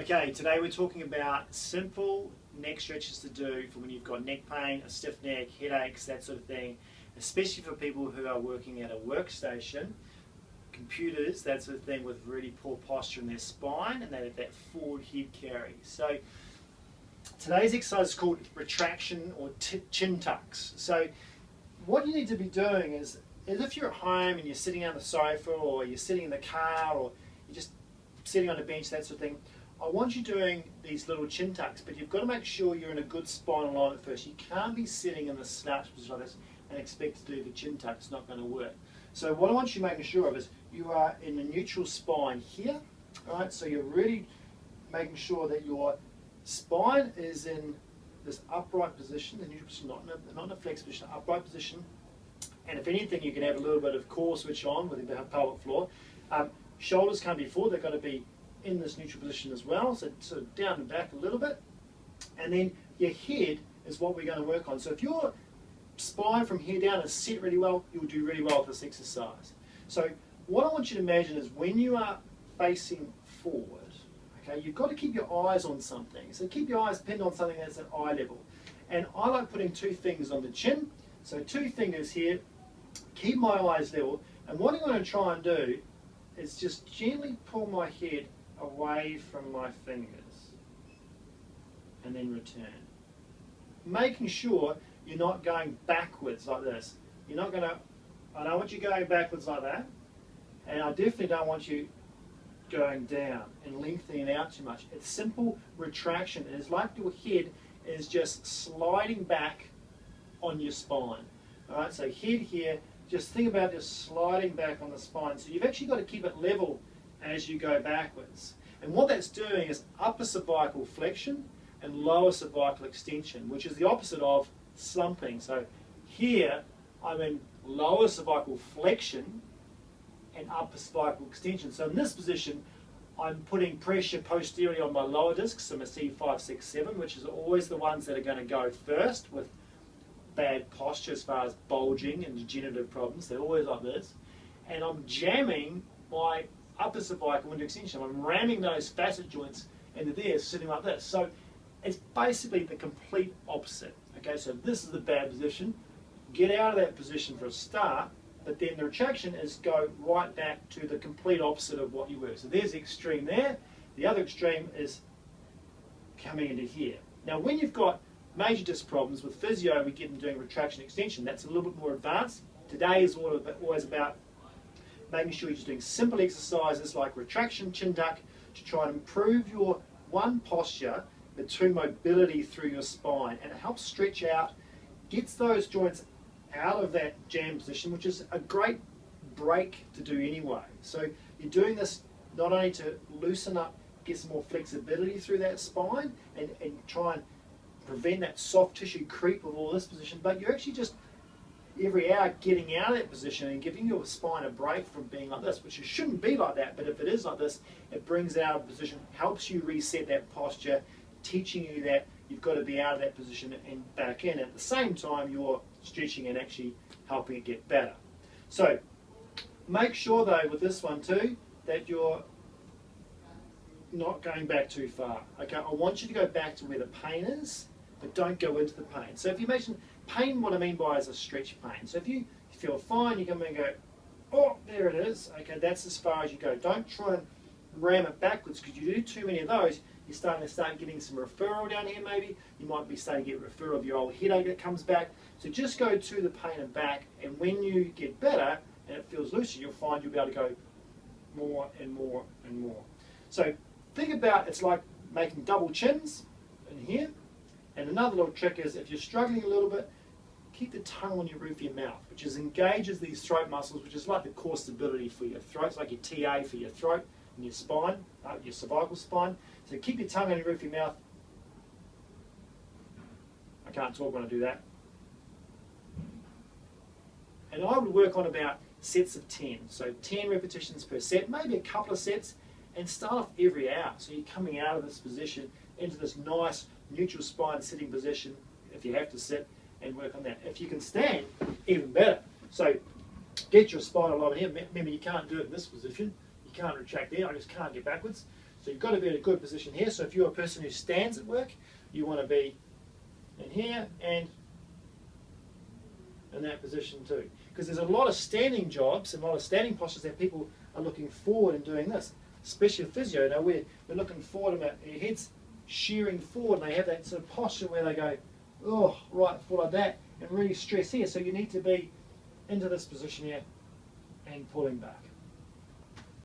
Okay, today we're talking about simple neck stretches to do for when you've got neck pain, a stiff neck, headaches, that sort of thing, especially for people who are working at a workstation, computers, that sort of thing, with really poor posture in their spine and they have that forward head carry. So today's exercise is called retraction or chin tucks. So what you need to be doing is if you're at home and you're sitting on the sofa or you're sitting in the car or you're just sitting on a bench, that sort of thing, I want you doing these little chin tucks, but you've got to make sure you're in a good spine alignment first. You can't be sitting in the slouch position like this and expect to do the chin tuck. It's not going to work. So what I want you making sure of is you are in a neutral spine here, right? So you're really making sure that your spine is in this upright position, the neutral position, not in a flex position, upright position. And if anything, you can have a little bit of core switch on with the pelvic floor. Shoulders can't be forward, they've got to be in this neutral position as well, so sort of down and back a little bit. And then your head is what we're going to work on. So if your spine from here down is set really well, you'll do really well with this exercise. So what I want you to imagine is when you are facing forward, okay, you've got to keep your eyes on something. So keep your eyes pinned on something that's at eye level. And I like putting two fingers on the chin. So two fingers here, keep my eyes level. And what I'm going to try and do is just gently pull my head away from my fingers and then return. Making sure you're not going backwards like this. You're not going to, I don't want you going backwards like that, and I definitely don't want you going down and lengthening out too much. It's simple retraction. It's like your head is just sliding back on your spine. Alright, so head here, just think about just sliding back on the spine. So you've actually got to keep it level as you go backwards. And what that's doing is upper cervical flexion and lower cervical extension, which is the opposite of slumping. So here I'm in lower cervical flexion and upper cervical extension. So in this position, I'm putting pressure posteriorly on my lower discs, so my C5, 6, 7, which is always the ones that are going to go first with bad posture as far as bulging and degenerative problems. They're always like this. And I'm jamming my upper cervical into extension. I'm ramming those facet joints into there, sitting like this. So it's basically the complete opposite. Okay, so this is the bad position. Get out of that position for a start, but then the retraction is go right back to the complete opposite of what you were. So there's the extreme there. The other extreme is coming into here. Now when you've got major disc problems with physio, we get them doing retraction extension. That's a little bit more advanced. Today is always about making sure you're just doing simple exercises like retraction, chin tuck, to try and improve your one posture, but two mobility through your spine. And it helps stretch out, gets those joints out of that jam position, which is a great break to do anyway. So you're doing this not only to loosen up, get some more flexibility through that spine and try and prevent that soft tissue creep of all this position, but you're actually just every hour getting out of that position and giving your spine a break from being like this, which it shouldn't be like that, but if it is like this, it brings it out of position, helps you reset that posture, teaching you that you've got to be out of that position and back in. At the same time, you're stretching and actually helping it get better. So make sure though with this one too, that you're not going back too far. Okay, I want you to go back to where the pain is, but don't go into the pain. So if you mention pain, what I mean by is a stretch pain. So if you feel fine, you come in and go, oh, there it is. Okay, that's as far as you go. Don't try and ram it backwards, because you do too many of those, you're starting to start getting some referral down here maybe. You might be starting to get referral of your old headache that comes back. So just go to the pain and back, and when you get better and it feels looser, you'll find you'll be able to go more and more and more. So think about it's like making double chins in here. And another little trick is if you're struggling a little bit, keep the tongue on your roof of your mouth, which engages these throat muscles, which is like the core stability for your throat. It's like your TA for your throat and your spine, your cervical spine. So keep your tongue on your roof of your mouth. I can't talk when I do that. And I would work on about sets of 10. So 10 repetitions per set, maybe a couple of sets, and start off every hour. So you're coming out of this position into this nice neutral spine sitting position, if you have to sit, and work on that. If you can stand, even better. So get your spine alignment here. Remember, you can't do it in this position. You can't retract there. I just can't get backwards. So you've got to be in a good position here. So if you're a person who stands at work, you want to be in here and in that position too. Because there's a lot of standing jobs and a lot of standing postures that people are looking forward and doing this. Especially physio, we're looking forward and your head's shearing forward and they have that sort of posture where they go, oh, right, forward like that, and really stress here. So you need to be into this position here and pulling back.